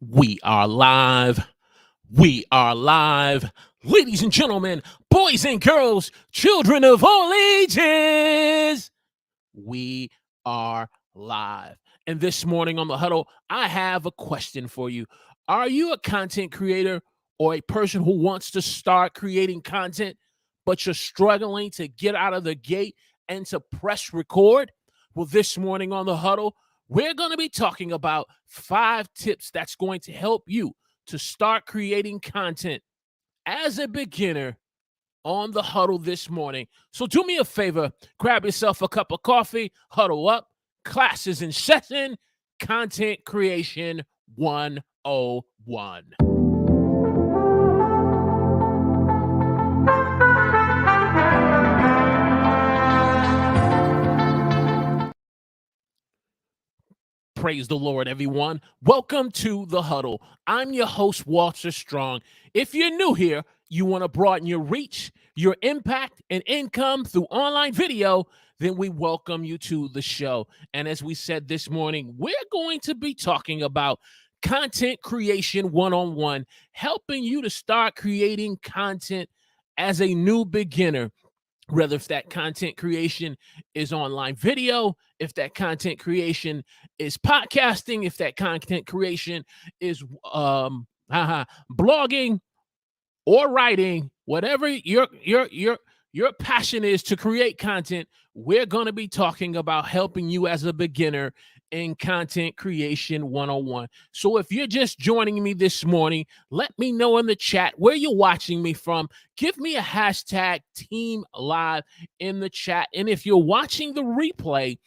We are live. We are live. Ladies and gentlemen, boys and girls, children of all ages, we are live. And this morning on the Huddle, I have a question for you. Are you a content creator or a person who wants to start creating content, but you're struggling to get out of the gate and to press record? Well, this morning on the Huddle, we're going to be talking about 5 tips that's going to help you to start creating content as a beginner on the Huddle this morning. So do me a favor, grab yourself a cup of coffee, huddle up, classes in session, content creation 101. Praise the Lord, everyone. Welcome to the Huddle. I'm your host, Walter Strong. If you're new here, you want to broaden your reach, your impact, and income through online video, then we welcome you to the show. And as we said this morning, we're going to be talking about content creation 101, helping you to start creating content as a new beginner. Whether if that content creation is online video, if that content creation is podcasting, if that content creation is blogging or writing, whatever your passion is to create content, we're going to be talking about helping you as a beginner in content creation 101. So if you're just joining me this morning, let me know in the chat where you're watching me from. Give me a hashtag Team Live in the chat. And if you're watching the replay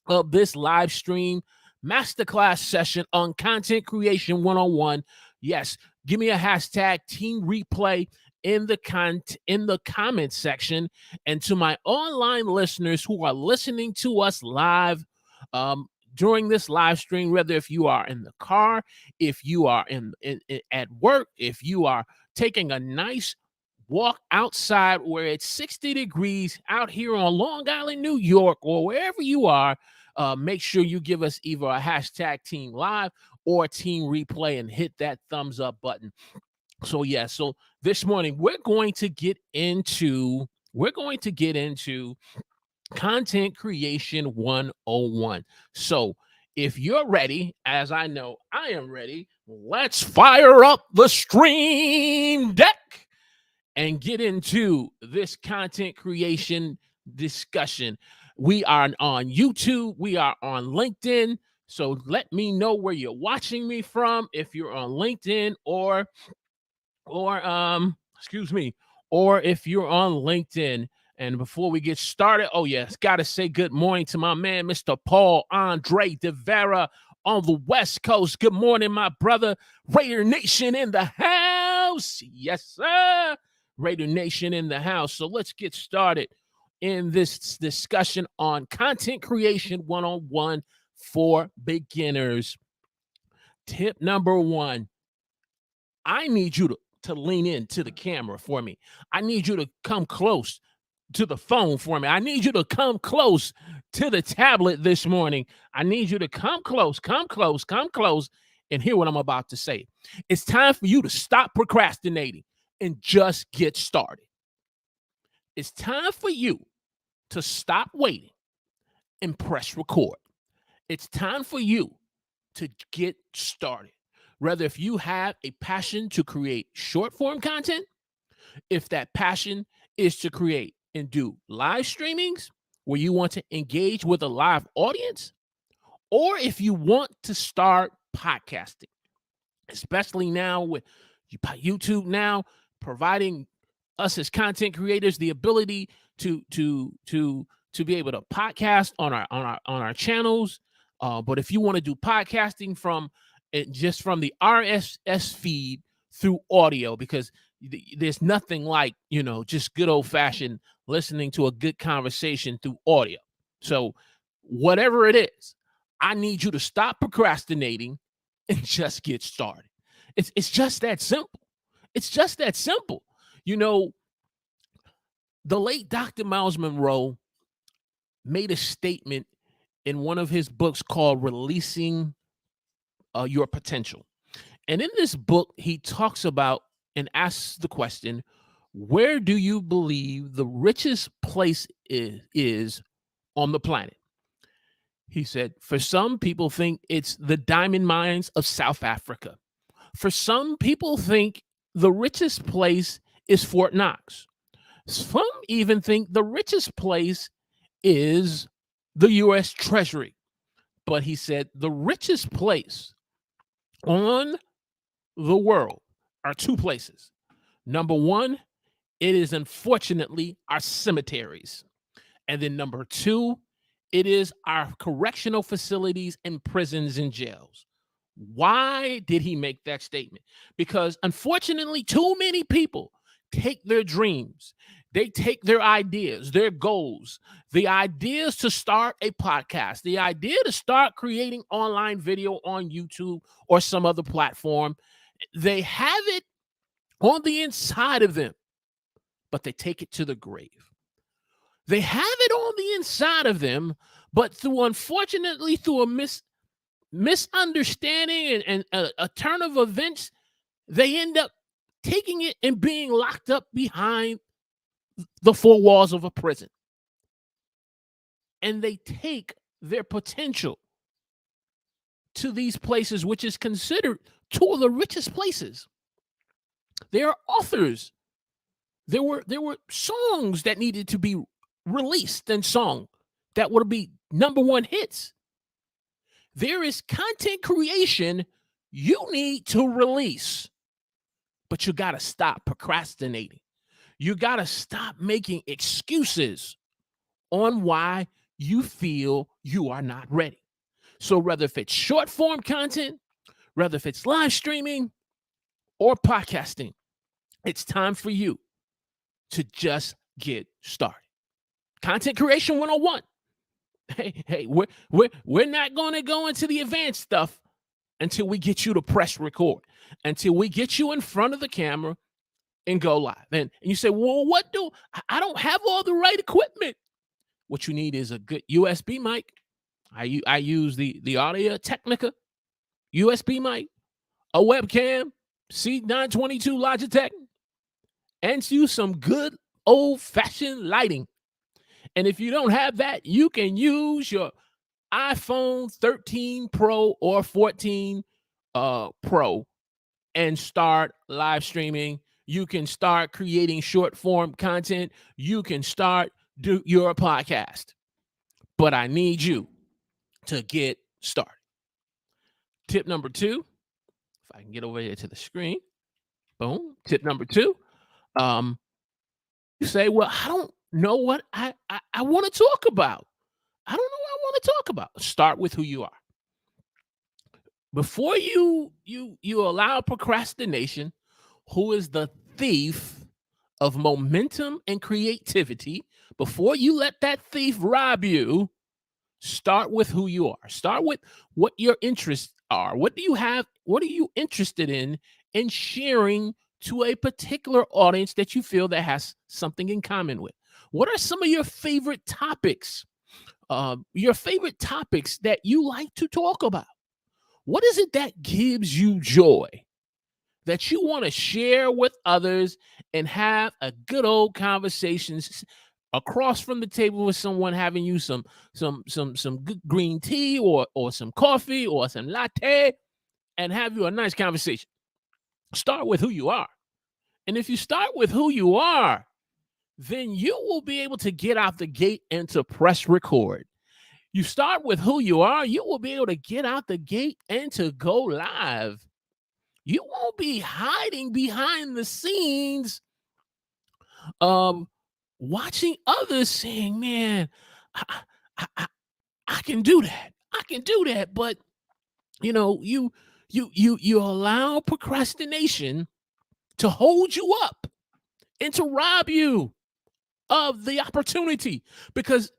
of this live stream masterclass session on content creation 101, yes, give me a hashtag Team Replay in the comment section. And to my online listeners who are listening to us live during this live stream, whether if you are in the car, if you are in at work, if you are taking a nice walk outside where it's 60 degrees out here on Long Island, New York, or wherever you are, make sure you give us either a hashtag Team Live or Team Replay and hit that thumbs up button. So yeah, so this morning we're going to get into content creation 101. So if you're ready, as I know I am ready, let's fire up the stream deck and get into this content creation discussion. We are on YouTube, we are on LinkedIn. So let me know where you're watching me from, if you're on LinkedIn or if you're on LinkedIn. And before we get started, gotta say good morning to my man, Mr. Paul Andre De Vera on the West Coast. Good morning, my brother. Raider Nation in the house. Yes, sir. Raider Nation in the house. So let's get started in this discussion on content creation 101 for beginners. Tip number 1, I need you to lean into the camera for me. I need you to come close to the phone for me. I need you to come close to the tablet this morning. I need you to come close, and hear what I'm about to say. It's time for you to stop procrastinating and just get started. It's time for you to stop waiting and press record. It's time for you to get started. Whether if you have a passion to create short form content, if that passion is to create and do live streamings where you want to engage with a live audience, or if you want to start podcasting, especially now with YouTube now providing us as content creators the ability to be able to podcast on our channels. But if you want to do podcasting from the RSS feed through audio, because there's nothing like, just good old fashioned listening to a good conversation through audio. So whatever it is, I need you to stop procrastinating and just get started. It's just that simple. It's just that simple. The late Dr. Miles Monroe made a statement in one of his books called Releasing Your Potential. And in this book, he talks about and asks the question, where do you believe the richest place is on the planet? He said, for some people think it's the diamond mines of South Africa. For some people think the richest place is Fort Knox. Some even think the richest place is the U.S. Treasury. But he said the richest place on the world are two places. Number one, it is unfortunately our cemeteries. And then number two, it is our correctional facilities and prisons and jails. Why did he make that statement? Because unfortunately, too many people take their dreams, they take their ideas, their goals, the ideas to start a podcast, the idea to start creating online video on YouTube or some other platform. They have it on the inside of them, but they take it to the grave. They have it on the inside of them, but unfortunately, through a misunderstanding and a turn of events, they end up taking it and being locked up behind the four walls of a prison. And they take their potential to these places, which is considered two of the richest places. There are authors. There were songs that needed to be released and sung that would be number one hits. There is content creation you need to release, but you got to stop procrastinating. You got to stop making excuses on why you feel you are not ready. So whether if it's short form content, whether if it's live streaming or podcasting, it's time for you to just get started. Content creation 101. Hey, we're not going to go into the advanced stuff until we get you to press record, until we get you in front of the camera and go live. And you say, well, I don't have all the right equipment. What you need is a good USB mic. I use the Audio Technica USB mic, a webcam, C922 Logitech, and use some good old-fashioned lighting. And if you don't have that, you can use your iPhone 13 Pro or 14 Pro and start live streaming. You can start creating short form content. You can start do your podcast. But I need you to get started. Tip number 2, if I can get over here to the screen. Boom. Tip number 2. You say, well, I don't know what I want to talk about. I don't know what I want to talk about. Start with who you are. Before you allow procrastination, who is the thief of momentum and creativity, before you let that thief rob you, start with who you are. Start with what your interests are. What do you have? What are you interested in sharing to a particular audience that you feel that has something in common with? What are some of your favorite topics? Your favorite topics that you like to talk about? What is it that gives you joy that you want to share with others and have a good old conversations across from the table with someone, having you some good green tea or some coffee or some latte, and have you a nice conversation? Start with who you are. And if you start with who you are, then you will be able to get out the gate and to press record. You start with who you are, you will be able to get out the gate and to go live. You won't be hiding behind the scenes watching others saying, man, I can do that. I can do that. But you allow procrastination to hold you up and to rob you of the opportunity, because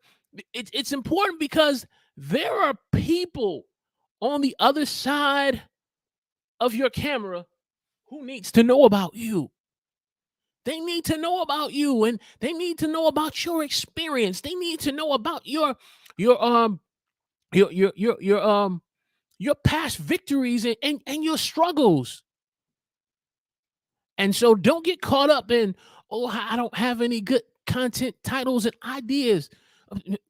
it's important, because there are people on the other side of your camera who needs to know about you. They need to know about you, and they need to know about your experience. They need to know about your your past victories and your struggles. And so don't get caught up in, oh, I don't have any good content titles and ideas.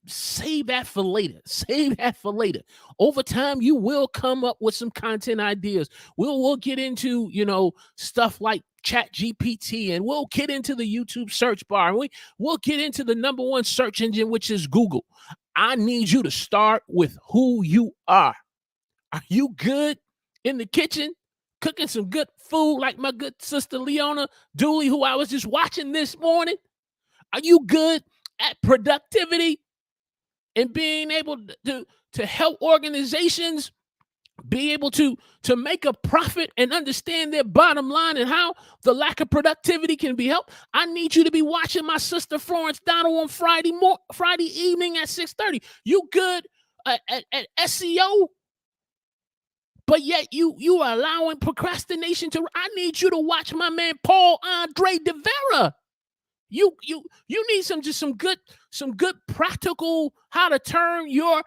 Save that for later. Save that for later. Over time, you will come up with some content ideas. We'll get into, stuff like Chat GPT, and we'll get into the YouTube search bar, and we'll get into the number one search engine, which is Google. I need you to start with who you are. Are you good in the kitchen, cooking some good food like my good sister Leona Dooley, who I was just watching this morning? Are you good at productivity and being able to help organizations be able to make a profit and understand their bottom line and how the lack of productivity can be helped? I need you to be watching my sister Florence Donald on Friday evening at 6:30. You good at SEO? But yet you are allowing procrastination to. I need you to watch my man Paul Andre De Vera. You need some good practical how to turn your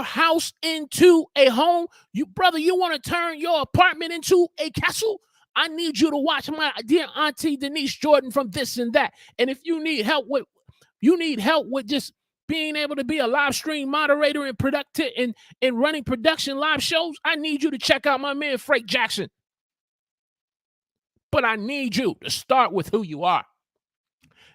house into a home. You want to turn your apartment into a castle? I need you to watch my dear Auntie Denise Jordan from This and That. And if you need help with just being able to be a live stream moderator and productive and running production live shows, I need you to check out my man Frank Jackson. But I need you to start with who you are.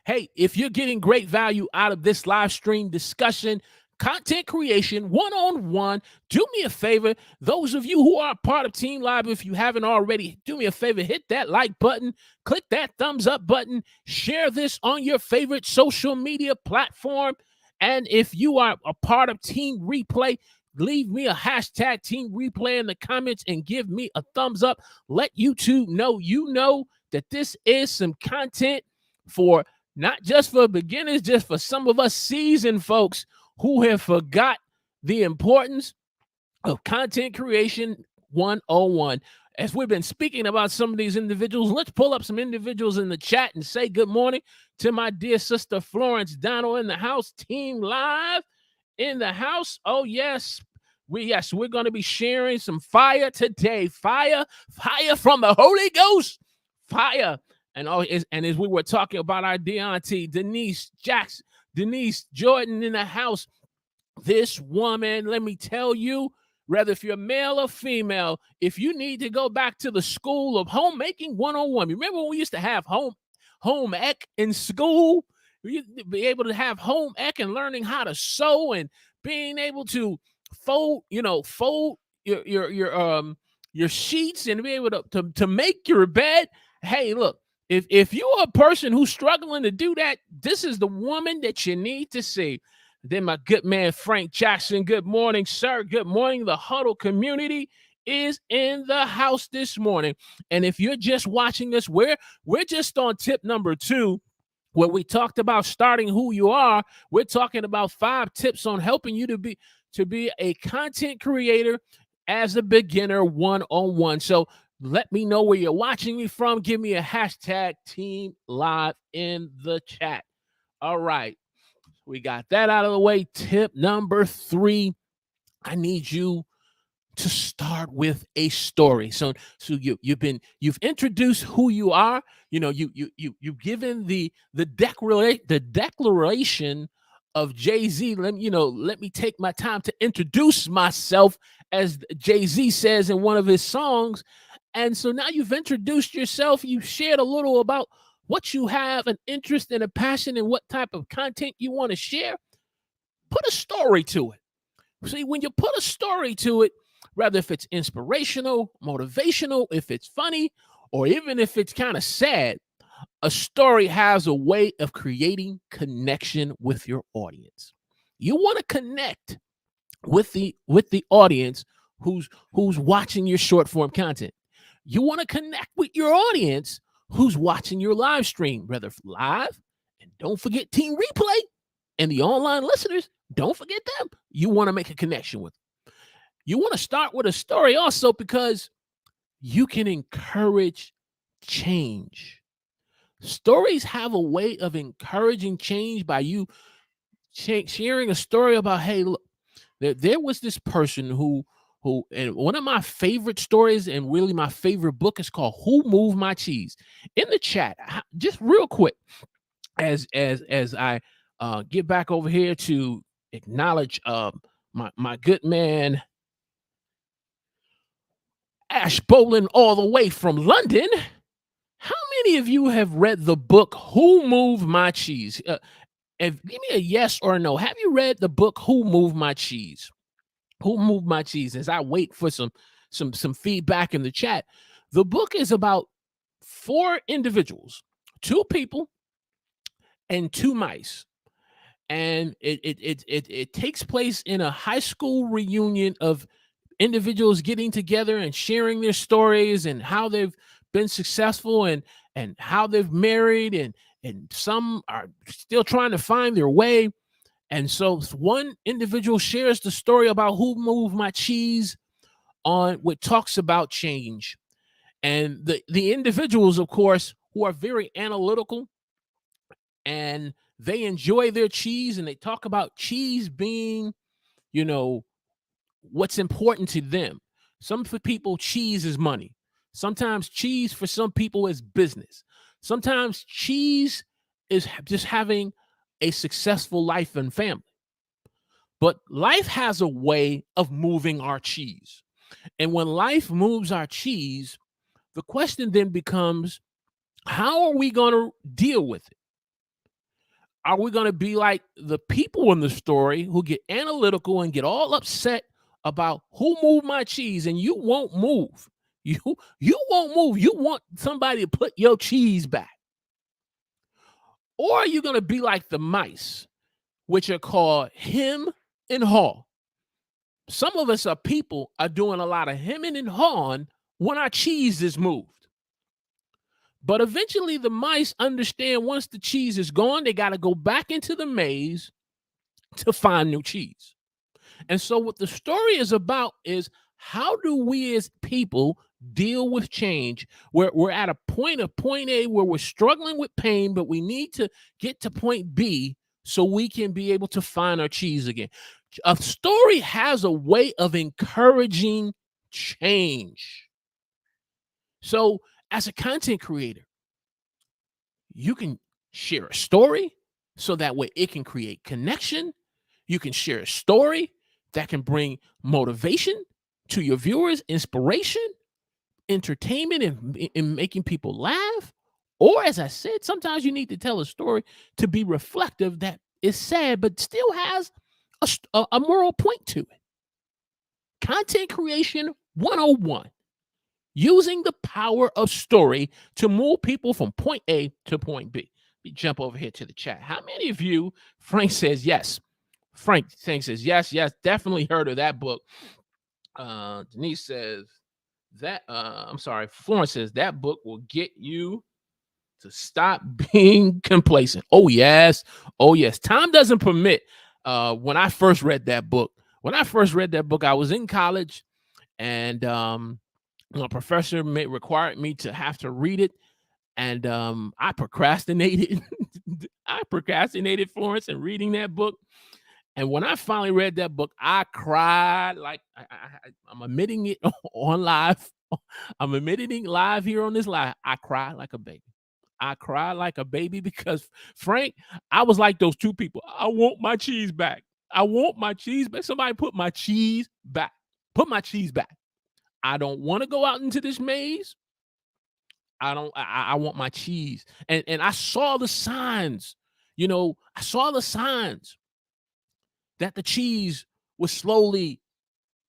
Hey, if you're getting great value out of this live stream discussion, content creation, one-on-one, do me a favor. Those of you who are part of Team Live, if you haven't already, do me a favor, hit that like button, click that thumbs up button, share this on your favorite social media platform. And if you are a part of Team Replay, leave me a hashtag Team Replay in the comments and give me a thumbs up. Let YouTube know that this is some content for not just for beginners, just for some of us seasoned folks who have forgot the importance of content creation 101. As we've been speaking about some of these individuals, let's pull up some individuals in the chat and say good morning to my dear sister Florence Donald in the house. Team Live in the house. Oh, yes. We're going to be sharing some fire today. Fire from the Holy Ghost. Fire. And as we were talking about our dear auntie Denise Jordan in the house, this woman, let me tell you, whether if you're male or female, if you need to go back to the school of homemaking 101, remember when we used to have home ec in school? You'd be able to have home ec and learning how to sew and being able to fold your sheets and be able to make your bed. Hey, look. If you're a person who's struggling to do that, this is the woman that you need to see. Then my good man, Frank Jackson. Good morning, sir. Good morning. The Huddle community is in the house this morning. And if you're just watching us, we're just on tip number 2, where we talked about starting who you are. We're talking about 5 tips on helping you to be a content creator as a beginner 101. So let me know where you're watching me from. Give me a hashtag Team Live in the chat. All right. We got that out of the way. Tip number 3. I need you to start with a story. So you've introduced who you are. You've given the declaration of Jay-Z. Let me take my time to introduce myself, as Jay-Z says in one of his songs. And so now you've introduced yourself. You've shared a little about what you have, an interest and a passion, and what type of content you want to share. Put a story to it. See, when you put a story to it, whether if it's inspirational, motivational, if it's funny, or even if it's kind of sad, a story has a way of creating connection with your audience. You want to connect with the audience who's watching your short form content. You want to connect with your audience who's watching your live stream, whether live, and don't forget Team Replay and the online listeners. Don't forget them. You want to make a connection with them. You want to start with a story also because you can encourage change. Stories have a way of encouraging change by you sharing a story about, hey, look, there was this person who and one of my favorite stories and really my favorite book is called Who Moved My Cheese. In the chat, just real quick, as I get back over here to acknowledge my good man Ash Bolin all the way from London. How many of you have read the book Who Moved My Cheese? Give me a yes or a no. Have you read the book Who Moved My Cheese? Who Moved My Cheese? As I wait for some feedback in the chat, the book is about 4 individuals, 2 people and 2 mice, and it takes place in a high school reunion of individuals getting together and sharing their stories and how they've been successful and how they've married and some are still trying to find their way. And so one individual shares the story about who moved my cheese on what talks about change. And the individuals, of course, who are very analytical and they enjoy their cheese and they talk about cheese being, you know, what's important to them. Some for people, cheese is money. Sometimes cheese for some people is business. Sometimes cheese is just having a successful life and family. But life has a way of moving our cheese. And when life moves our cheese, the question then becomes, how are we going to deal with it? Are we going to be like the people in the story who get analytical and get all upset about who moved my cheese, and you won't move? You won't move. You want somebody to put your cheese back. Or are you going to be like the mice, which are called hem and haw? Some of us are doing a lot of hemming and hawing when our cheese is moved. But eventually the mice understand once the cheese is gone, they got to go back into the maze to find new cheese. And so what the story is about is, how do we as people deal with change? We're at a point of point A where we're struggling with pain, but we need to get to point B so we can be able to find our cheese again. A story has a way of encouraging change. So as a content creator, you can share a story so that way it can create connection. You can share a story that can bring motivation to your viewers, inspiration, entertainment, and making people laugh. Or, as I said, sometimes you need to tell a story to be reflective that is sad, but still has a moral point to it. Content creation 101. Using the power of story to move people from point A to point B. Let me jump over here to the chat. How many of you, Frank says yes. Frank says yes, definitely heard of that book. Denise says that, I'm sorry, Florence says that book will get you to stop being complacent. Oh, yes. Time doesn't permit. When I first read that book, I was in college, and my professor required me to have to read it, and I procrastinated. Florence, in reading that book. And when I finally read that book, I cried like I'm admitting it on live. I'm admitting live here on this live. I cried like a baby. Because, Frank, I was like those 2 people. I want my cheese back. Somebody put my cheese back. I don't want to go out into this maze. I want my cheese. And I saw the signs. That the cheese was slowly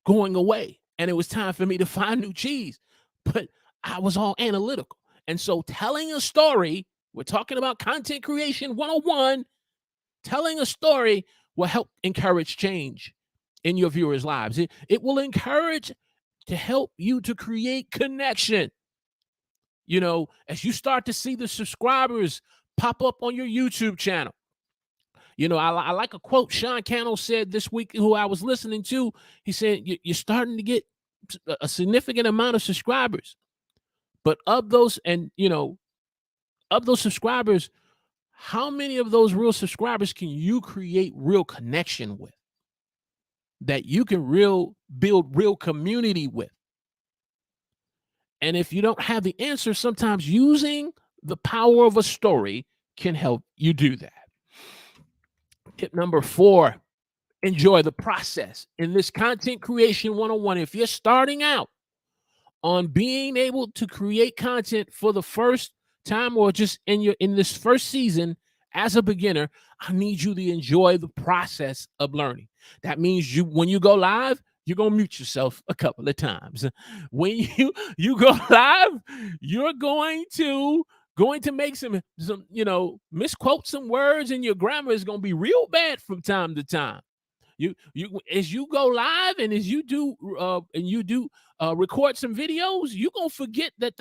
going away, and it was time for me to find new cheese. But I was all analytical. And so telling a story, we're talking about content creation 101, telling a story will help encourage change in your viewers' lives. It will encourage to help you to create connection. As you start to see the subscribers pop up on your YouTube channel. I like a quote Sean Cannell said this week, who I was listening to. He said, you're starting to get a significant amount of subscribers. But of those subscribers, how many of those real subscribers can you create real connection with? that you can build real community with. And if you don't have the answer, sometimes using the power of a story can help you do that. Tip number 4, enjoy the process. In this content creation 101, if you're starting out on being able to create content for the first time or just in this first season as a beginner, I need you to enjoy the process of learning. That means when you go live, you're gonna mute yourself a couple of times. When you go live, you're going to make some misquote some words, and your grammar is gonna be real bad from time to time. You as you go live and as you do record some videos, you're gonna forget that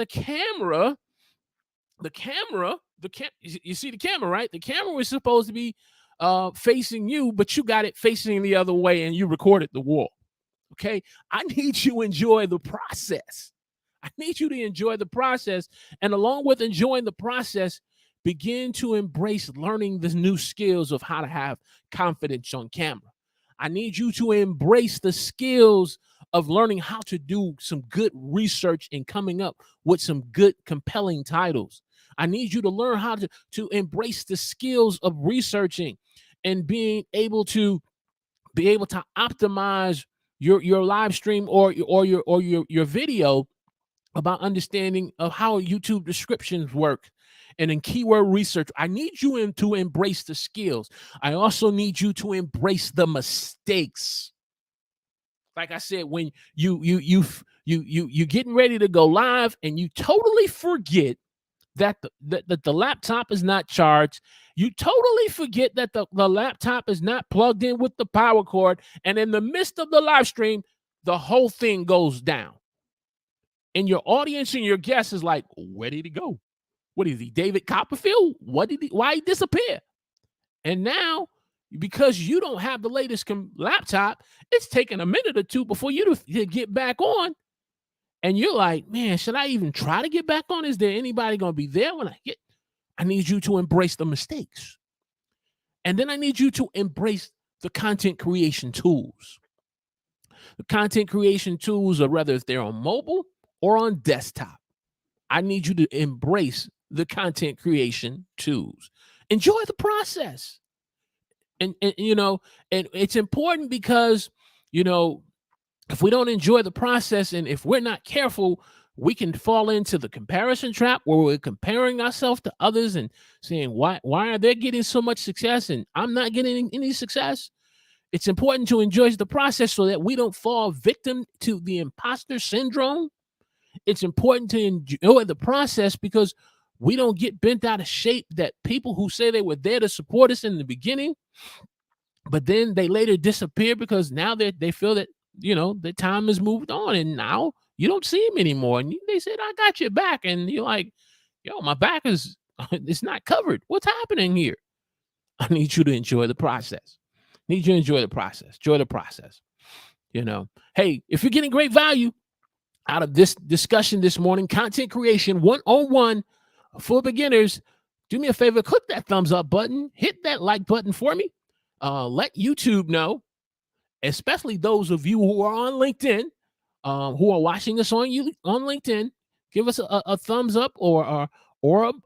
you see the camera, right? The camera was supposed to be facing you, but you got it facing the other way and you recorded the wall. Okay, I need you to enjoy the process. I need you to enjoy the process, and along with enjoying the process, begin to embrace learning the new skills of how to have confidence on camera. I need you to embrace the skills of learning how to do some good research and coming up with some good, compelling titles. I need you to learn how to embrace the skills of researching and being able to optimize your live stream or your video about understanding of how YouTube descriptions work and in keyword research. I need you to embrace the skills. I also need you to embrace the mistakes. Like I said, when you getting ready to go live and you totally forget that the laptop is not charged. You totally forget that the laptop is not plugged in with the power cord. And in the midst of the live stream, the whole thing goes down. And your audience and your guest is like, where did he go? What is he, David Copperfield? Why he disappear? And now, because you don't have the latest laptop, it's taking a minute or two before you to get back on. And you're like, man, should I even try to get back on? Is there anybody going to be there when I get? I need you to embrace the mistakes. And then I need you to embrace the content creation tools. The content creation tools are whether if they're on mobile or on desktop. I need you to embrace the content creation tools. Enjoy the process. And it's important because, if we don't enjoy the process and if we're not careful, we can fall into the comparison trap where we're comparing ourselves to others and saying, why are they getting so much success and I'm not getting any success? It's important to enjoy the process so that we don't fall victim to the imposter syndrome. It's important to enjoy the process because we don't get bent out of shape that people who say they were there to support us in the beginning, but then they later disappear because now they feel that the time has moved on and now you don't see them anymore. And they said, I got your back. And you're like, my back is, it's not covered. What's happening here? I need you to enjoy the process. Need you to enjoy the process. Enjoy the process. Hey, if you're getting great value out of this discussion this morning, content creation 101 for beginners, do me a favor, click that thumbs up button, hit that like button for me. Let YouTube know, especially those of you who are on LinkedIn, who are watching us on LinkedIn, give us a thumbs up or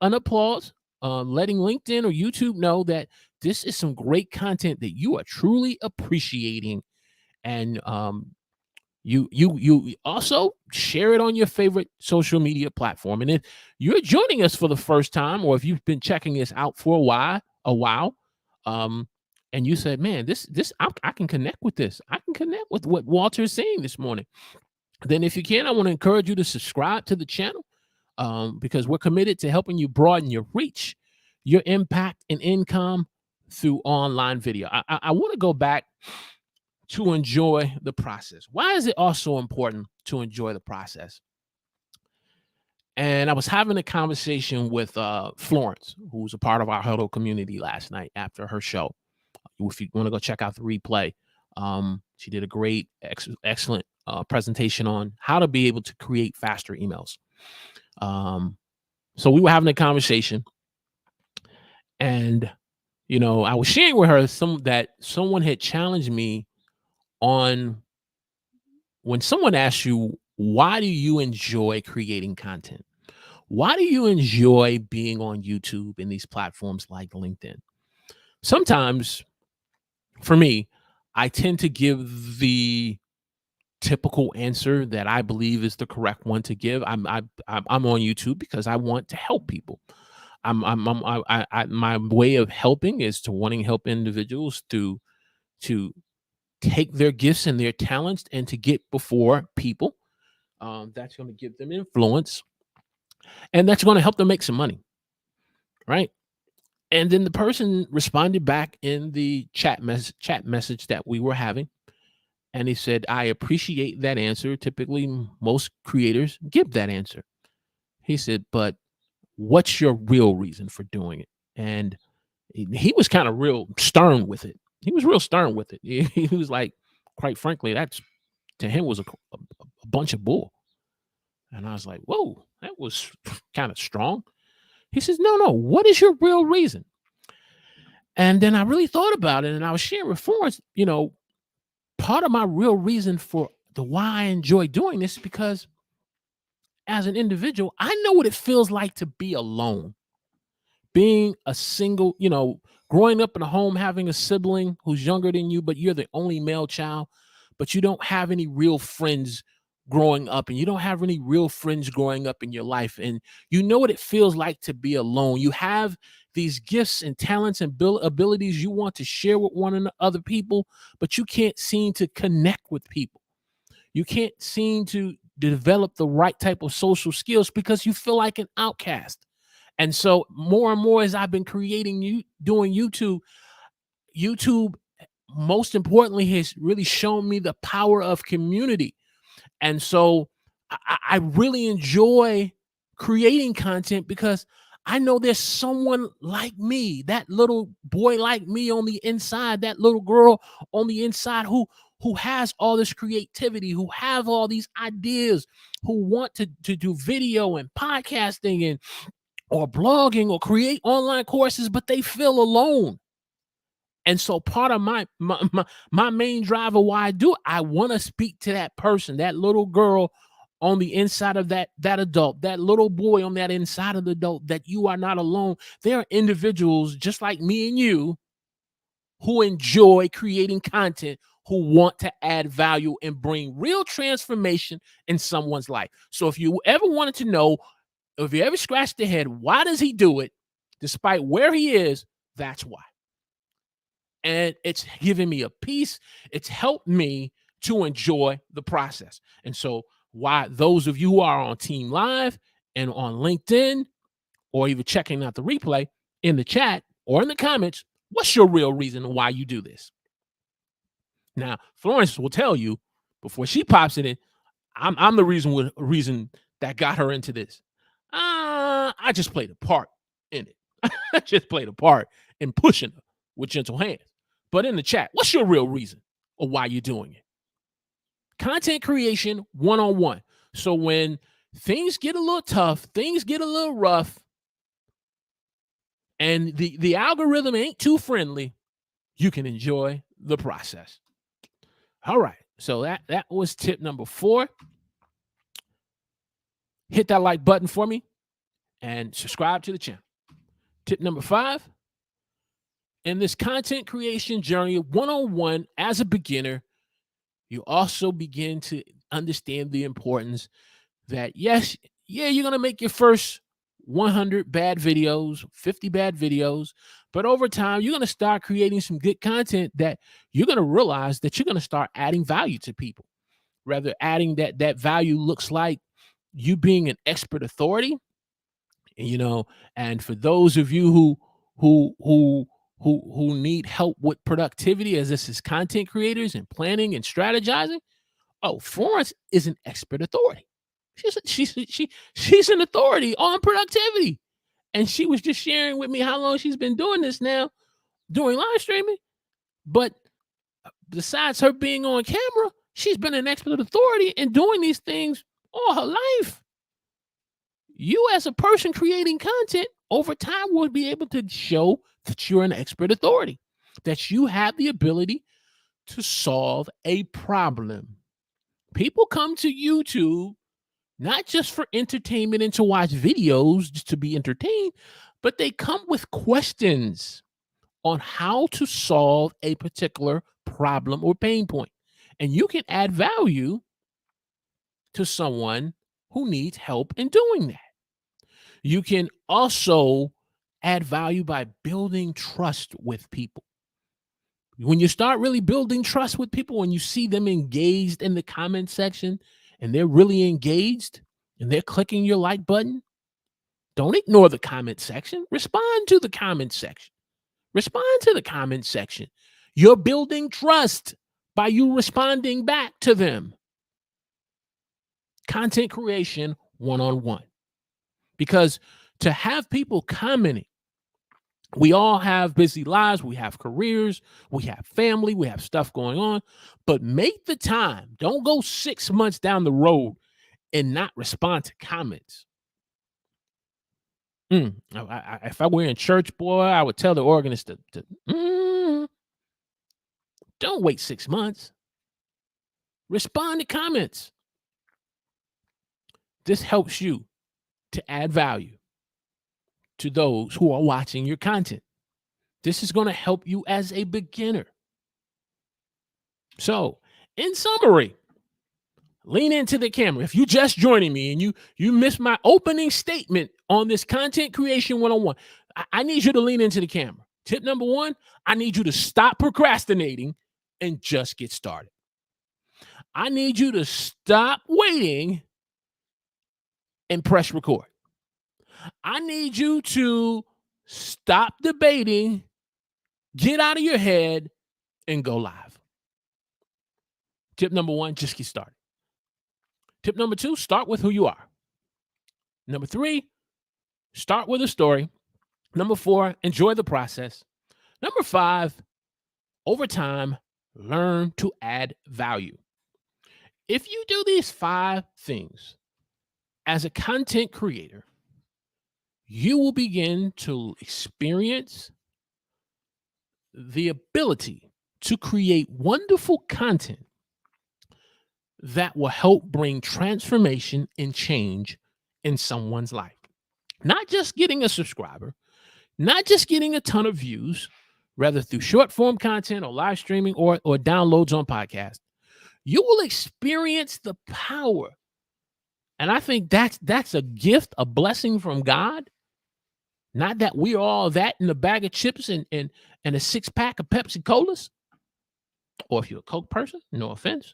an applause, letting LinkedIn or YouTube know that this is some great content that you are truly appreciating. And you also share it on your favorite social media platform. And if you're joining us for the first time, or if you've been checking this out for a while, and you said, man, I can connect with this. I can connect with what Walter is saying this morning. Then if you can, I want to encourage you to subscribe to the channel, because we're committed to helping you broaden your reach, your impact, and income through online video. I want to go back to enjoy the process. Why is it also important to enjoy the process? And I was having a conversation with Florence, who's a part of our Huddle community last night after her show. If you want to go check out the replay, she did a great, excellent presentation on how to be able to create faster emails. So we were having a conversation, and I was sharing with her that someone had challenged me on when someone asks you, why do you enjoy creating content? Why do you enjoy being on YouTube and these platforms like LinkedIn? Sometimes for me, I tend to give the typical answer that I believe is the correct one to give. I'm on YouTube because I want to help people. My way of helping is to wanting to help individuals to take their gifts and their talents and to get before people. That's going to give them influence, and that's going to help them make some money, right? And then the person responded back in the chat message that we were having, and he said, "I appreciate that answer. Typically, most creators give that answer." He said, "But what's your real reason for doing it?" And he was kind of real stern with it. He was real stern with it. He was like, quite frankly, that's to him was a bunch of bull. And I was like, whoa, that was kind of strong. He says, no, no, what is your real reason? And then I really thought about it, and I was sharing with Florence, part of my real reason for the why I enjoy doing this is because as an individual, I know what it feels like to be alone. Being a single, growing up in a home, having a sibling who's younger than you, but you're the only male child, but you don't have any real friends growing up, and you don't have any real friends growing up in your life. And you know what it feels like to be alone. You have these gifts and talents and abilities you want to share with other people, but you can't seem to connect with people. You can't seem to develop the right type of social skills because you feel like an outcast. And so more and more as I've been doing YouTube most importantly has really shown me the power of community. And so I really enjoy creating content because I know there's someone like me, that little boy like me on the inside, that little girl on the inside who has all this creativity, who have all these ideas, who want to do video and podcasting and or blogging or create online courses, but they feel alone. And so part of my main driver why I do it, I want to speak to that person, that little girl on the inside of that adult, that little boy on that inside of the adult, that you are not alone. There are individuals just like me and you who enjoy creating content, who want to add value and bring real transformation in someone's life. So if you ever wanted to know, if you ever scratched the head, why does he do it? Despite where he is, that's why. And it's given me a peace. It's helped me to enjoy the process. And so, why those of you who are on Team Live and on LinkedIn, or even checking out the replay in the chat or in the comments, what's your real reason why you do this? Now, Florence will tell you before she pops it in, I'm the reason that got her into this. I just played a part in it. I just played a part in pushing her with gentle hands. But in the chat, what's your real reason or why you're doing it? Content creation one-on-one. So when things get a little tough, things get a little rough, and the algorithm ain't too friendly, you can enjoy the process. All right. So that was tip number 4. Hit that like button for me and subscribe to the channel. Tip number 5, in this content creation journey one-on-one as a beginner, you also begin to understand the importance that you're going to make your first 100 bad videos, 50 bad videos, but over time, you're going to start creating some good content that you're going to realize that you're going to start adding value to people. Rather, adding that value looks like you being an expert authority. And for those of you who need help with productivity, as this is content creators and planning and strategizing, Florence is an expert authority. She's an authority on productivity. And she was just sharing with me how long she's been doing this now, doing live streaming. But besides her being on camera, she's been an expert authority in doing these things all her life. You as a person creating content over time will be able to show that you're an expert authority, that you have the ability to solve a problem. People come to YouTube not just for entertainment and to watch videos just to be entertained, but they come with questions on how to solve a particular problem or pain point. And you can add value to someone who needs help in doing that. You can also add value by building trust with people. When you start really building trust with people, when you see them engaged in the comment section and they're really engaged and they're clicking your like button, don't ignore the comment section. Respond to the comment section. Respond to the comment section. You're building trust by you responding back to them. Content creation one-on-one. Because to have people commenting, we all have busy lives, we have careers, we have family, we have stuff going on, but make the time. Don't go 6 months down the road and not respond to comments. If I were in church, boy, I would tell the organist to don't wait 6 months. Respond to comments. This helps you to add value to those who are watching your content. This is going to help you as a beginner. So, in summary, lean into the camera. If you're just joining me and you missed my opening statement on this content creation one-on-one, I need you to lean into the camera. Tip number 1, I need you to stop procrastinating and just get started. I need you to stop waiting and press record. I need you to stop debating, get out of your head, and go live. Tip number 1, just get started. Tip number 2, start with who you are. Number 3, start with a story. Number 4, enjoy the process. Number 5, over time, learn to add value. If you do these 5 things as a content creator, you will begin to experience the ability to create wonderful content that will help bring transformation and change in someone's life. Not just getting a subscriber, not just getting a ton of views, rather through short form content or live streaming or downloads on podcast. You will experience the power. And I think that's a gift, a blessing from God. Not that we're all that in a bag of chips and a 6-pack of Pepsi Colas. Or if you're a Coke person, no offense.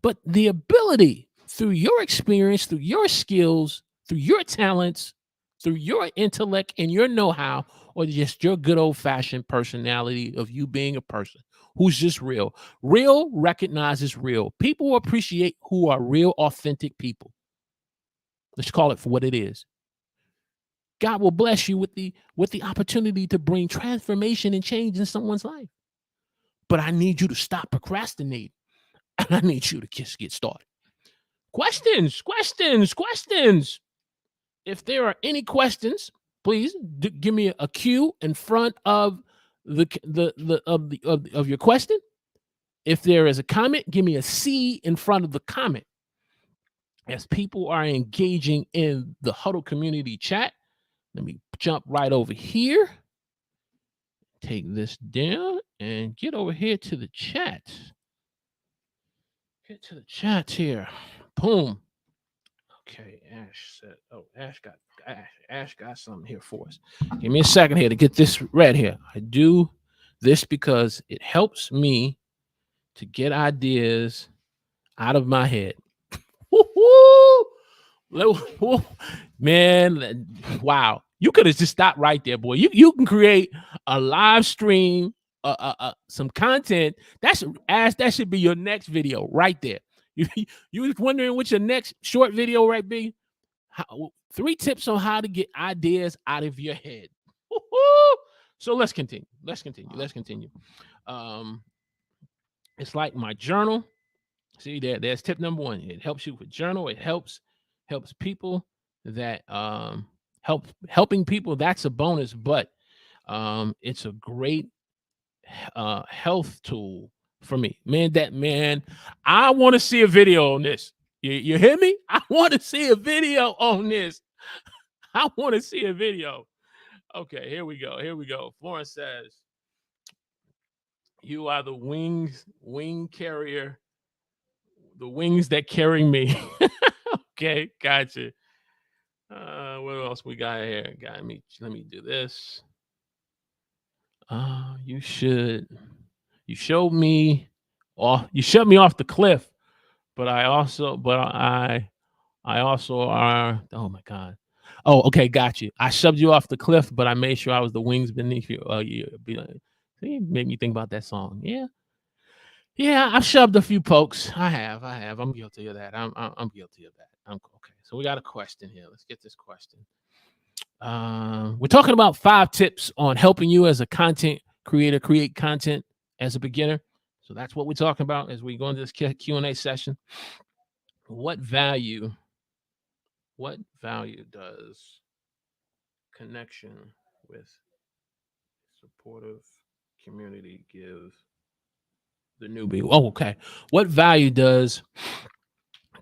But the ability through your experience, through your skills, through your talents, through your intellect and your know-how, or just your good old-fashioned personality of you being a person who's just real. Real recognizes real. People appreciate who are real, authentic people. Let's call it for what it is. God will bless you with the opportunity to bring transformation and change in someone's life. But I need you to stop procrastinating. And I need you to just get started. Questions. If there are any questions, please give me a Q in front of of your question. If there is a comment, give me a C in front of the comment. As people are engaging in the Huddle community chat, let me jump right over here. Take this down and get over here to the chat. Get to the chat here. Boom. Okay, Ash said, Ash got something here for us. Give me a second here to get this read here. I do this because it helps me to get ideas out of my head. Man, wow. You could have just stopped right there, boy. You can create a live stream, some content. That should be your next video right there. You was wondering what your next short video right be? 3 tips on how to get ideas out of your head. So let's continue. It's like my journal. See, there's tip number 1. It helps you with journal. It helps people that helping people. That's a bonus, but it's a great health tool for me. Man, I want to see a video on this. You hear me? I want to see a video on this. I want to see a video. Okay, here we go. Here we go. Florence says, "You are the wing carrier, the wings that carry me." Okay, gotcha. What else we got here? Let me do this. You showed me off. You shut me off the cliff, but I also are. Oh my god. Oh, okay, got you. I shoved you off the cliff, but I made sure I was the wings beneath you. Oh, you be like, see, made me think about that song. Yeah, I've shoved a few pokes. I have. I'm guilty of that. I'm guilty of that. I'm okay. So we got a question here. Let's get this question. We're talking about 5 tips on helping you as a content creator create content as a beginner. So that's what we're talking about as we go into this Q&A session. What value does connection with supportive community give the newbie? Oh, okay. What value does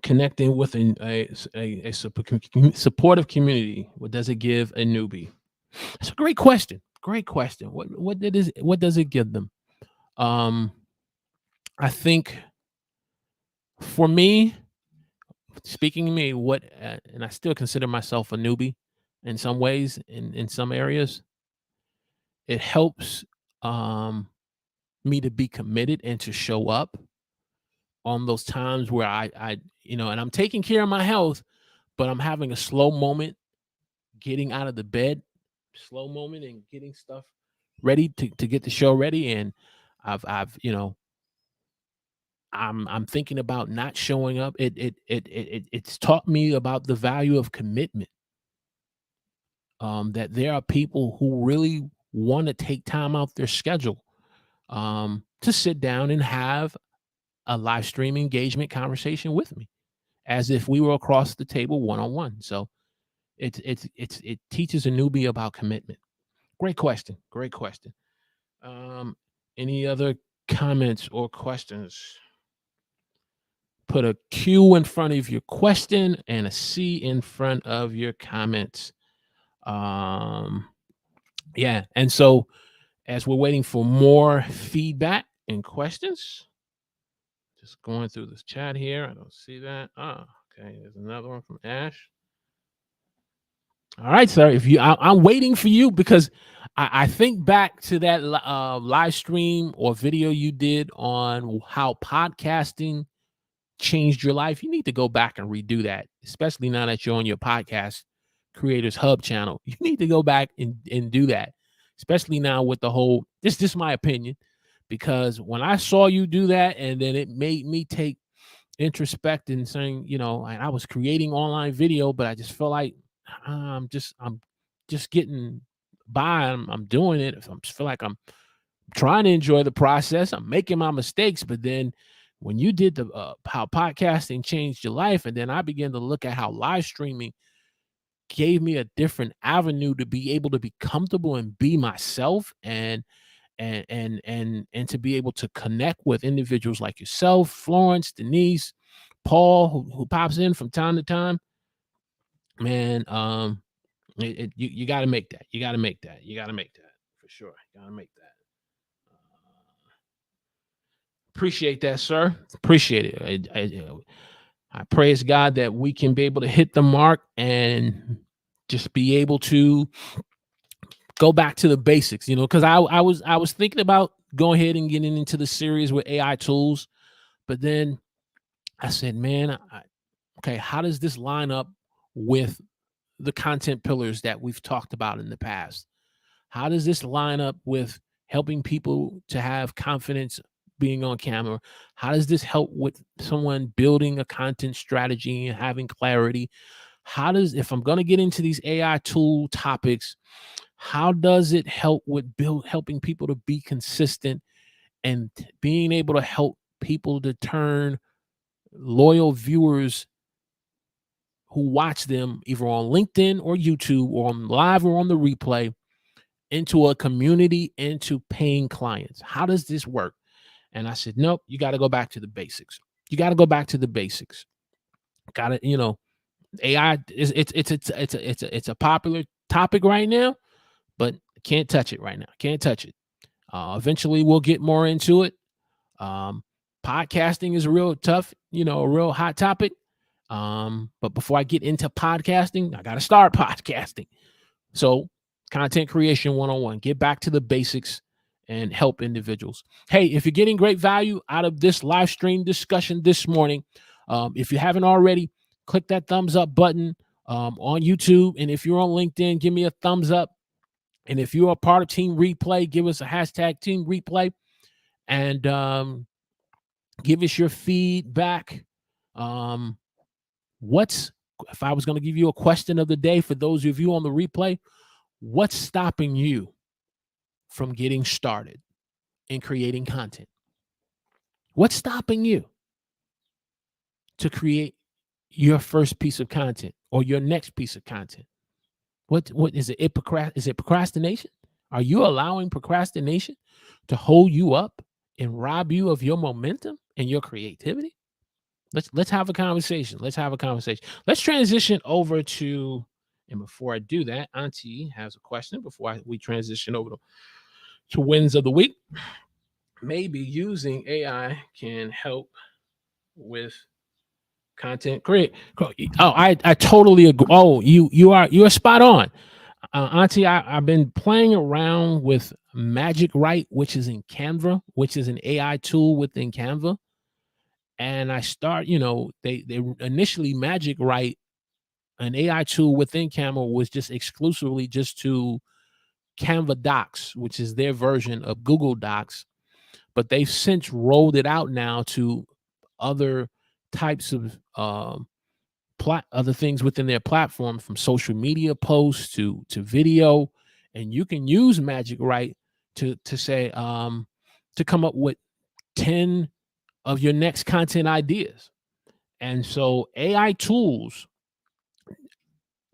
connecting with a supportive community, what does it give a newbie? That's a great question. Great question. What does it give them? I think for me, speaking to me, and I still consider myself a newbie in some ways, in some areas, it helps me to be committed and to show up on those times where I and I'm taking care of my health, but I'm having a slow moment getting out of the bed, slow moment and getting stuff ready to get the show ready. And I've I'm thinking about not showing up. It's taught me about the value of commitment. That there are people who really want to take time out their schedule to sit down and have a live stream engagement conversation with me, as if we were across the table one on one. So it teaches a newbie about commitment. Great question. Great question. Any other comments or questions? Put a Q in front of your question and a C in front of your comments. Yeah. And so as we're waiting for more feedback and questions, just going through this chat here. I don't see that. Okay. There's another one from Ash. All right, sir. I'm waiting for you because I think back to that live stream or video you did on how podcasting changed your life. You need to go back and redo that, especially now that you're on your podcast creators hub channel. You need to go back and do that, especially now with the whole, this is just my opinion, because when I saw you do that, and then it made me take introspect and saying, I was creating online video, but I just felt like I'm just getting by. I'm doing it. I feel like I'm trying to enjoy the process. I'm making my mistakes, but then when you did the how podcasting changed your life, and then I began to look at how live streaming gave me a different avenue to be able to be comfortable and be myself, and to be able to connect with individuals like yourself, Florence, Denise, Paul, who pops in from time to time. Man, you got to make that. You got to make that. You got to make that for sure. You got to make that. Appreciate that, sir. Appreciate it. I praise God that we can be able to hit the mark and just be able to go back to the basics, because I was thinking about going ahead and getting into the series with AI tools, but then I said, man, okay, how does this line up with the content pillars that we've talked about in the past? How does this line up with helping people to have confidence being on camera? How does this help with someone building a content strategy and having clarity? If I'm going to get into these AI tool topics, how does it help with helping people to be consistent and being able to help people to turn loyal viewers who watch them either on LinkedIn or YouTube or on live or on the replay into a community, into paying clients? How does this work? And I said, nope, you got to go back to the basics. You got to go back to the basics. Got to, AI is it's a popular topic right now, but can't touch it right now. Can't touch it. Eventually, we'll get more into it. Um, Podcasting is a real tough, a real hot topic. But before I get into podcasting, I got to start podcasting. So, content creation 101, get back to the basics and help individuals. Hey, if you're getting great value out of this live stream discussion this morning, if you haven't already, click that thumbs up button on YouTube. And if you're on LinkedIn, give me a thumbs up. And if you're a part of Team Replay, give us a hashtag Team Replay and give us your feedback. If I was going to give you a question of the day for those of you on the replay, what's stopping you from getting started in creating content? What's stopping you to create your first piece of content or your next piece of content? What is it? Is it procrastination? Are you allowing procrastination to hold you up and rob you of your momentum and your creativity? Let's have a conversation. Let's have a conversation. Let's transition over to, and before I do that, Auntie has a question before we transition over to wins of the week. Maybe using AI can help with content create. Oh, I totally agree. Oh, you're spot on. Auntie, I've been playing around with Magic Write, which is in Canva, which is an AI tool within Canva. And I start, they initially Magic Write, an AI tool within Canva, was just exclusively just to Canva Docs, which is their version of Google Docs. But they've since rolled it out now to other types of other things within their platform, from social media posts to video. And you can use Magic Write to say to come up with 10 of your next content ideas. And so AI tools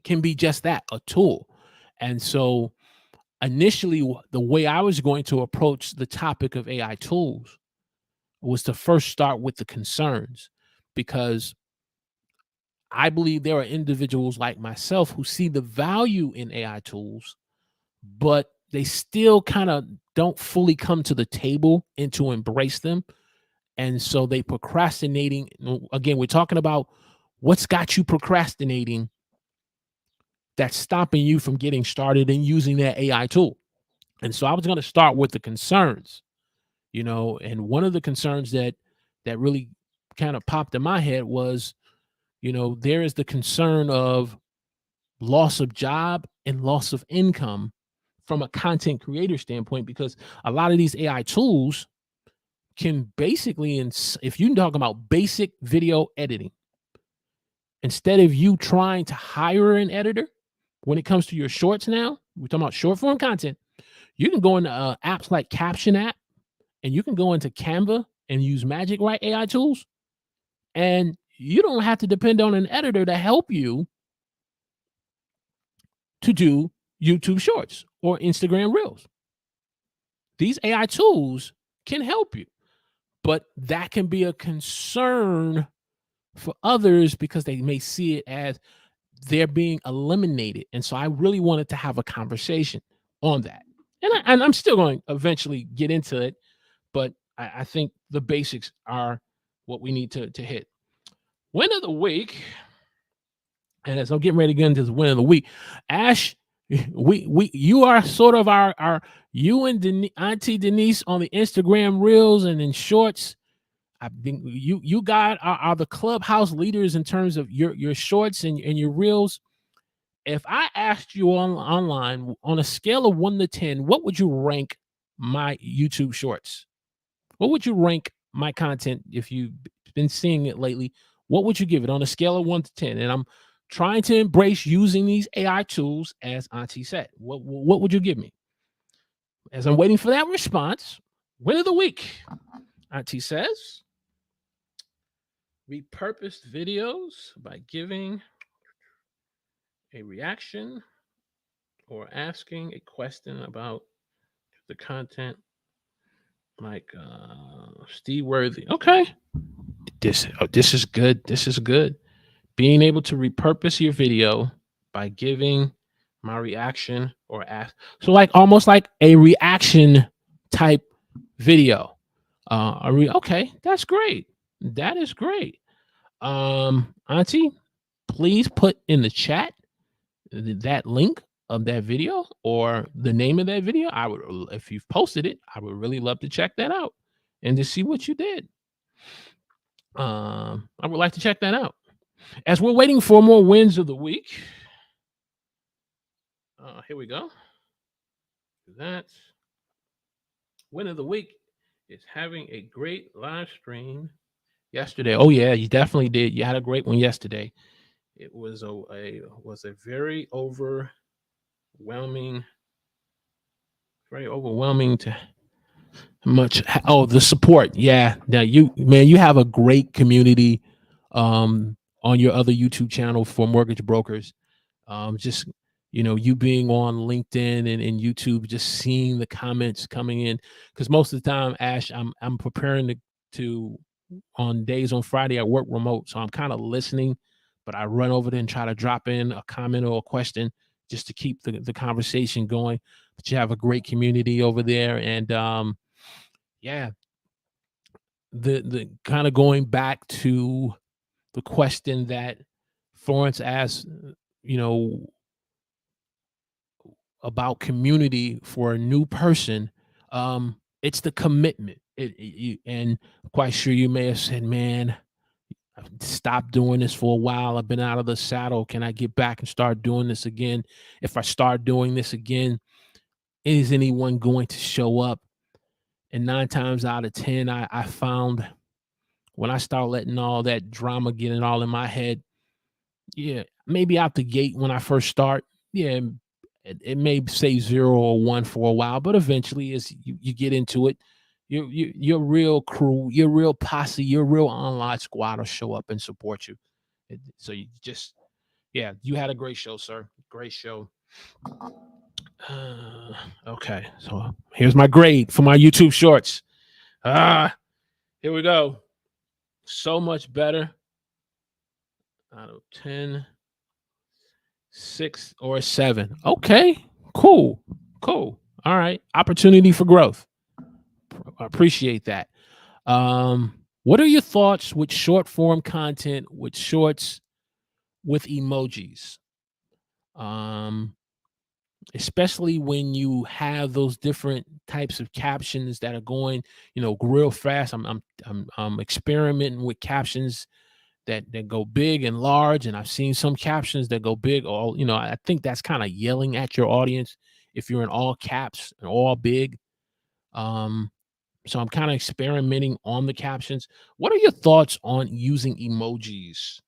can be just that, a tool. And so initially, the way I was going to approach the topic of AI tools was to first start with the concerns, because I believe there are individuals like myself who see the value in AI tools, but they still kind of don't fully come to the table and to embrace them. And so they procrastinating. Again, we're talking about what's got you procrastinating that's stopping you from getting started and using that AI tool. And so I was going to start with the concerns, and one of the concerns that really kind of popped in my head was, there is the concern of loss of job and loss of income from a content creator standpoint, because a lot of these AI tools can basically, if you talk about basic video editing, instead of you trying to hire an editor, when it comes to your shorts now, we're talking about short form content, you can go into apps like Caption app, and you can go into Canva and use Magic Write AI tools, and you don't have to depend on an editor to help you to do YouTube Shorts or Instagram Reels. These AI tools can help you, but that can be a concern for others because they may see it as they're being eliminated. And so I really wanted to have a conversation on that. And I'm still going to eventually get into it, but I think the basics are what we need to hit. Win of the week. And as I'm getting ready to get into the win of the week, Ash, you are sort of our you and Auntie Denise on the Instagram Reels and in Shorts. I think you guys are the clubhouse leaders in terms of your Shorts and your Reels. If I asked you online on a scale of 1 to 10, what would you rank my YouTube Shorts? What would you rank my content if you've been seeing it lately? What would you give it on a scale of 1 to 10? And I'm trying to embrace using these AI tools, as Auntie said. What would you give me? As I'm waiting for that response, win of the week, Auntie says, repurposed videos by giving a reaction or asking a question about the content Like Steve Worthy. Okay. This is good. This is good. Being able to repurpose your video by giving my reaction or ask. So like almost like a reaction type video. Okay, that's great. That is great. Auntie, please put in the chat that link of that video or the name of that video. I would, if you've posted it, I would really love to check that out and to see what you did. I would like to check that out. As we're waiting for more wins of the week, here we go. That win of the week is having a great live stream yesterday. Oh yeah, you definitely did. You had a great one yesterday. It was a very overwhelming, to much. Oh, the support. Yeah, now you have a great community on your other YouTube channel for mortgage brokers. Just you being on LinkedIn and YouTube, just seeing the comments coming in, because most of the time, Ash, I'm preparing to on days on Friday I work remote, so I'm kind of listening, but I run over there and try to drop in a comment or a question just to keep the conversation going. But you have a great community over there, and yeah, the kind of going back to the question that Florence asked, you know, about community for a new person. It's the commitment. And I'm quite sure you may have said, "Man, I've stopped doing this for a while. I've been out of the saddle. Can I get back and start doing this again? If I start doing this again, is anyone going to show up?" And 9 times out of 10, I found when I start letting all that drama get all in my head, yeah, maybe out the gate when I first start, yeah, it may say 0 or 1 for a while, but eventually, as you get into it, your real crew, your real posse, your real online squad will show up and support you. So you just, yeah, you had a great show, sir. Great show. Okay, so here's my grade for my YouTube shorts. Here we go. So much better. Out of 10, 6 or 7. Okay, cool. All right. Opportunity for growth. I appreciate that. What are your thoughts with short form content, with shorts, with emojis? Especially when you have those different types of captions that are going, real fast. I'm experimenting with captions that go big and large, and I've seen some captions that go big. All I think that's kind of yelling at your audience if you're in all caps and all big. So I'm kind of experimenting on the captions. What are your thoughts on using emojis?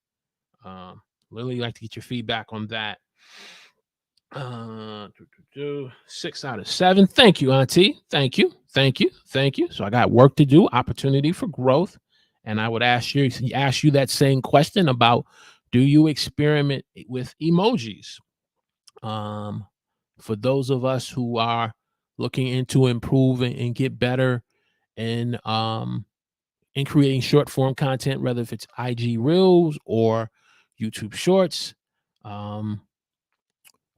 Really like to get your feedback on that. 6 out of 7. Thank you, Auntie. Thank you. So I got work to do, opportunity for growth. And I would ask you that same question about, do you experiment with emojis? For those of us who are looking into improve and get better in creating short form content, whether if it's IG Reels or YouTube Shorts.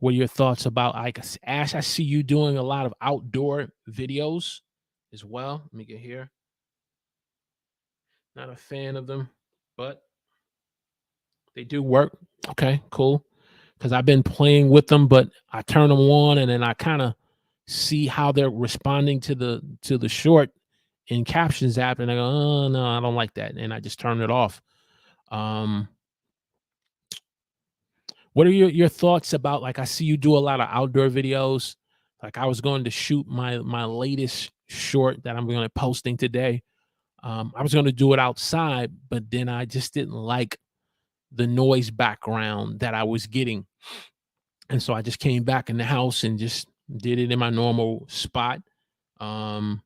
What are your thoughts about, like, Ash? I see you doing a lot of outdoor videos as well. Let me get here. Not a fan of them, but they do work. Okay, cool. Because I've been playing with them, but I turn them on and then I kind of see how they're responding to the short in captions app, and I go, "Oh no, I don't like that," and I just turn it off. What are your thoughts about, like, I see you do a lot of outdoor videos. Like, I was going to shoot my latest short that I'm going to posting today. I was going to do it outside, but then I just didn't like the noise background that I was getting. And so I just came back in the house and just did it in my normal spot. But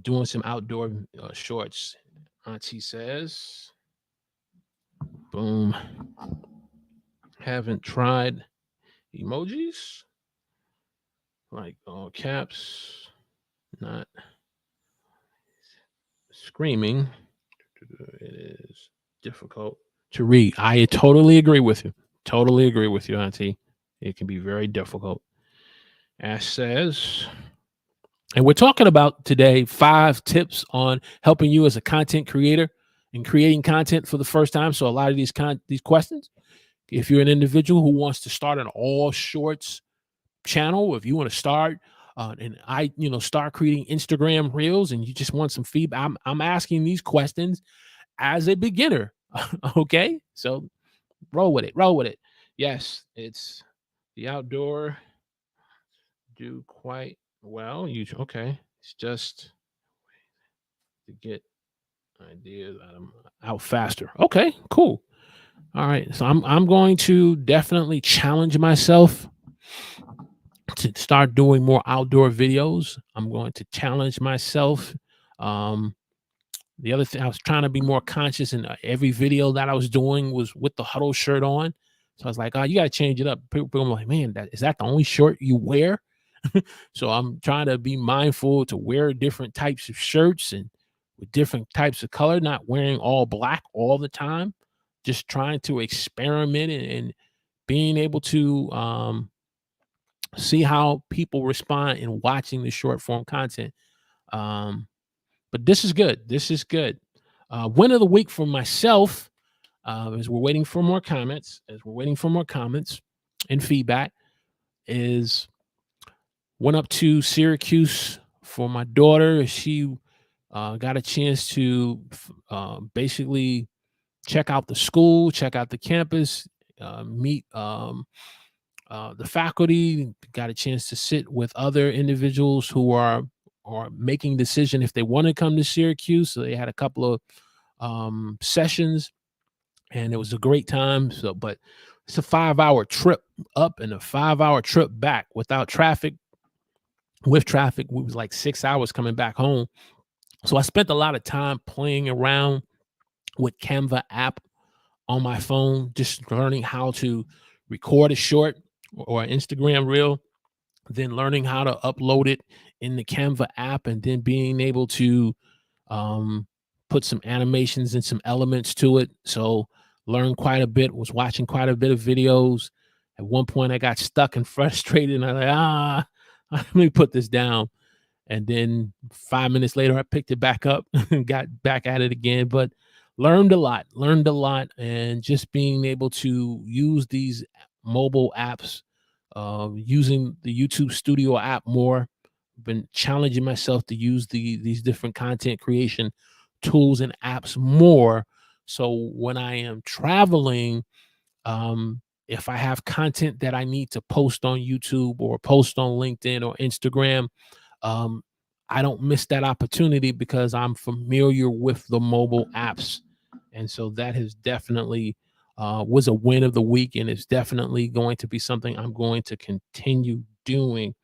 doing some outdoor shorts. Auntie says, boom. Haven't tried emojis like all caps. not screaming. It is difficult to read. I totally agree with you. Totally agree with you, Auntie. It can be very difficult. Ash says, and we're talking about today 5 tips on helping you as a content creator and creating content for the first time. So a lot of these questions, if you're an individual who wants to start an all shorts channel, if you want to start and start creating Instagram reels and you just want some feedback, I'm asking these questions as a beginner. Okay, so roll with it. Yes, it's the outdoor do quite well. Okay, it's just to get ideas out faster. Okay, cool. All right, so I'm going to definitely challenge myself to start doing more outdoor videos. I'm going to challenge myself. Um, the other thing, I was trying to be more conscious, and every video that I was doing was with the Huddle shirt on. So I was like, "Oh, you got to change it up." People are like, "Man, is that the only shirt you wear?" So I'm trying to be mindful to wear different types of shirts and with different types of color, not wearing all black all the time. Just trying to experiment and being able to see how people respond in watching the short form content. Um, but this is good. This is good. Win of the week for myself, as we're waiting for more comments, and feedback, is went up to Syracuse for my daughter. She got a chance to basically check out the school, check out the campus, meet the faculty, got a chance to sit with other individuals who are making decision if they want to come to Syracuse. So they had a couple of sessions, and it was a great time. So, but it's a 5-hour trip up and a 5-hour trip back without traffic. With traffic, we was like 6 hours coming back home. So I spent a lot of time playing around with CANVA app on my phone, just learning how to record a short or an Instagram reel, then learning how to upload it in the CANVA app, and then being able to um, put some animations and some elements to it. So learned quite a bit, was watching quite a bit of videos. At one point I got stuck and frustrated, and I was like, let me put this down. And then 5 minutes later, I picked it back up and got back at it again. But learned a lot, and just being able to use these mobile apps, using the YouTube Studio app more. Been challenging myself to use these different content creation tools and apps more. So when I am traveling, if I have content that I need to post on YouTube or post on LinkedIn or Instagram, um, I don't miss that opportunity because I'm familiar with the mobile apps. And so that has definitely was a win of the week, and it's definitely going to be something I'm going to continue doing.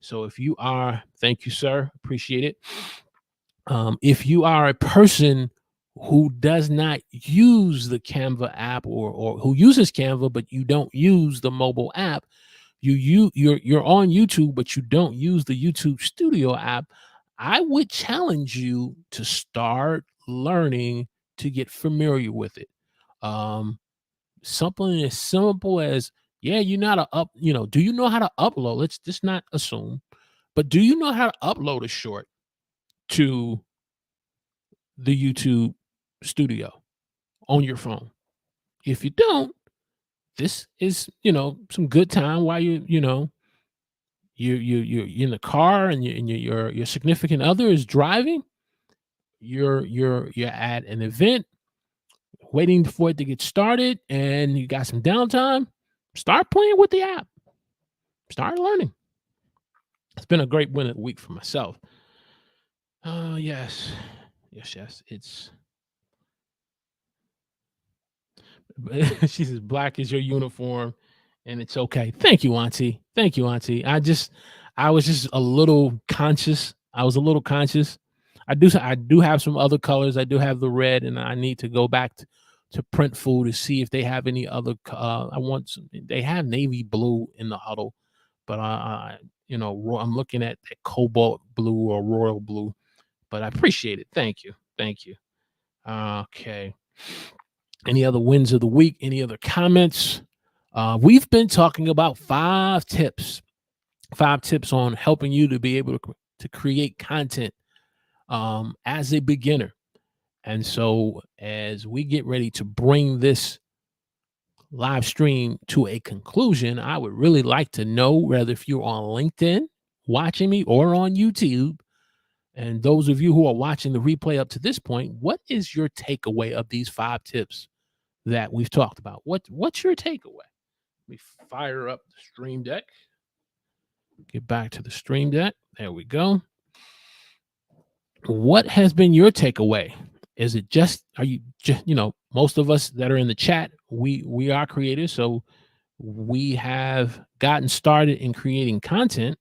So if you are, thank you, sir, appreciate it. If you are a person who does not use the Canva app, or who uses Canva but you don't use the mobile app, you're on YouTube but you don't use the YouTube Studio app, I would challenge you to start learning to get familiar with it. Um, Something as simple as, yeah, you know how to do you know how to upload? Let's just not assume, but do you know how to upload a short to the YouTube Studio on your phone? If you don't, this is, some good time while you're in the car, and your significant other is driving. You're at an event waiting for it to get started, and you got some downtime. Start playing with the app. Start learning. It's been a great win of the week for myself. Oh, yes. Yes. It's she says, black is your uniform, and it's okay. Thank you, Auntie. Thank you, Auntie. I was just a little conscious. I was a little conscious. I do have some other colors. I do have the red, and I need to go back to Printful to see if they have any other. I want some, they have navy blue in the Huddle, but I'm looking at that cobalt blue or royal blue, but I appreciate it. Thank you. Thank you. Okay. Any other wins of the week? Any other comments? We've been talking about 5 tips on helping you to be able to create content as a beginner. And so as we get ready to bring this live stream to a conclusion, I would really like to know whether if you're on LinkedIn watching me or on YouTube, and those of you who are watching the replay up to this point, what is your takeaway of these 5 tips that we've talked about? What's your takeaway? Let me fire up the Stream Deck. Get back to the Stream Deck. There we go. What has been your takeaway? Is it are you just, most of us that are in the chat, we are creators, so we have gotten started in creating content,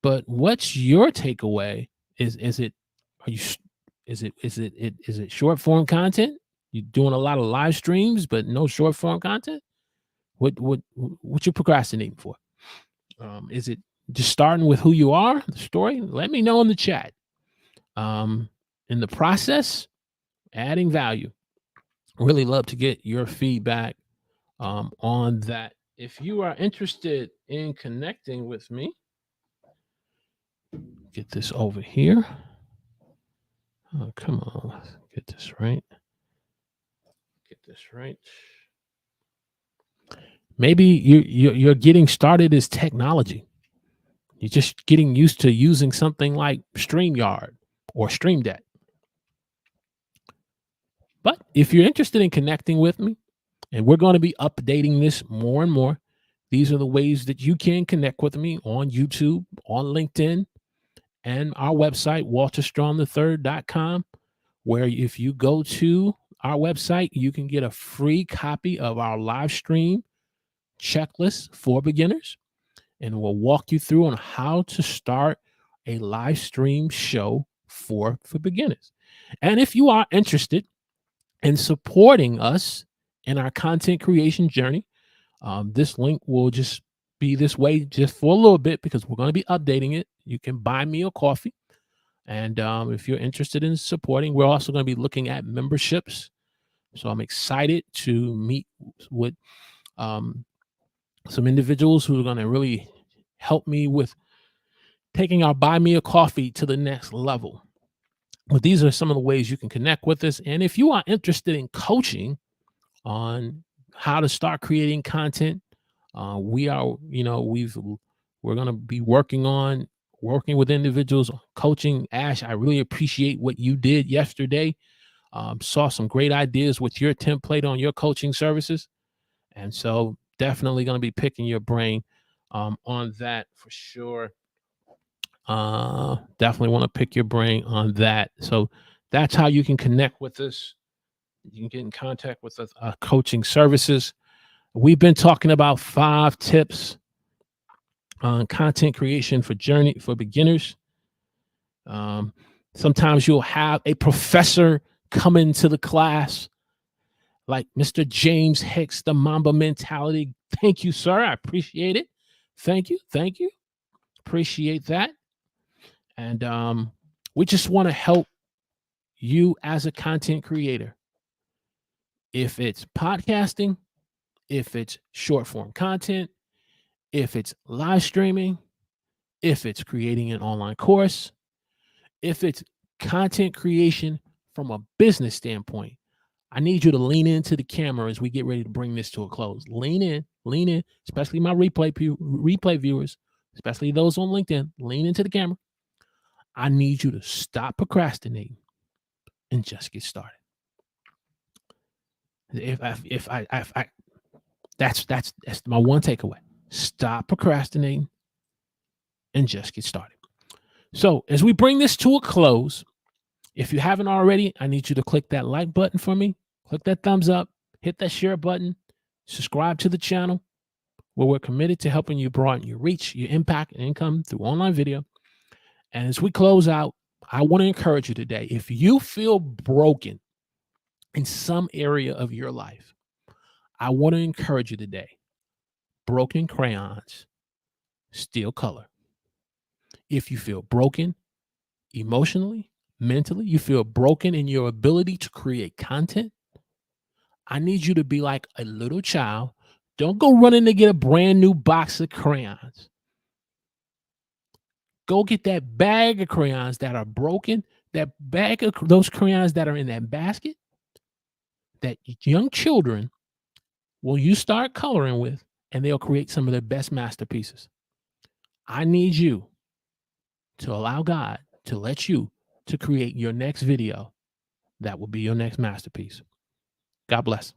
but what's your takeaway? Is it short form content? You're doing a lot of live streams, but no short form content? What you procrastinating for? Is it just starting with who you are, the story? Let me know in the chat. In the process, adding value. Really love to get your feedback on that. If you are interested in connecting with me, get this over here. Oh, come on, let's get this right. Get this right. Maybe you're getting started as technology. You're just getting used to using something like StreamYard or Stream Deck. But if you're interested in connecting with me, and we're going to be updating this more and more, these are the ways that you can connect with me on YouTube, on LinkedIn, and our website, walterstrong3rd.com, where if you go to our website, you can get a free copy of our live stream checklist for beginners. And we'll walk you through on how to start a live stream show for beginners. And if you are interested in supporting us in our content creation journey, this link will just be this way just for a little bit because we're going to be updating it. You can buy me a coffee. And if you're interested in supporting, we're also going to be looking at memberships. So I'm excited to meet with some individuals who are going to really help me with taking our Buy Me a Coffee to the next level. But these are some of the ways you can connect with us. And if you are interested in coaching on how to start creating content, we're going to be working with individuals, coaching. Ash, I really appreciate what you did yesterday. Saw some great ideas with your template on your coaching services. And so definitely going to be picking your brain on that for sure. Definitely want to pick your brain on that. So that's how you can connect with us. You can get in contact with us, coaching services. We've been talking about 5 tips on content creation for beginners. Sometimes you'll have a professor come into the class like Mr. James Hicks, the Mamba mentality. Thank you, sir. I appreciate it. Thank you. Appreciate that. And we just want to help you as a content creator. If it's podcasting, if it's short form content, if it's live streaming, if it's creating an online course, if it's content creation from a business standpoint, I need you to lean into the camera as we get ready to bring this to a close. Lean in, especially my replay viewers, especially those on LinkedIn. Lean into the camera. I need you to stop procrastinating and just get started. That's my one takeaway. Stop procrastinating and just get started. So as we bring this to a close, if you haven't already, I need you to click that like button for me, click that thumbs up, hit that share button, subscribe to the channel where we're committed to helping you broaden your reach, your impact, and income through online video. And as we close out, I want to encourage you today, if you feel broken in some area of your life, I want to encourage you today, broken crayons still color. If you feel broken emotionally, mentally, you feel broken in your ability to create content, I need you to be like a little child. Don't go running to get a brand new box of crayons. Go get that bag of crayons that are broken, that bag of those crayons that are in that basket that young children will you start coloring with, and they'll create some of their best masterpieces. I need you to allow God to let you to create your next video that will be your next masterpiece. God bless.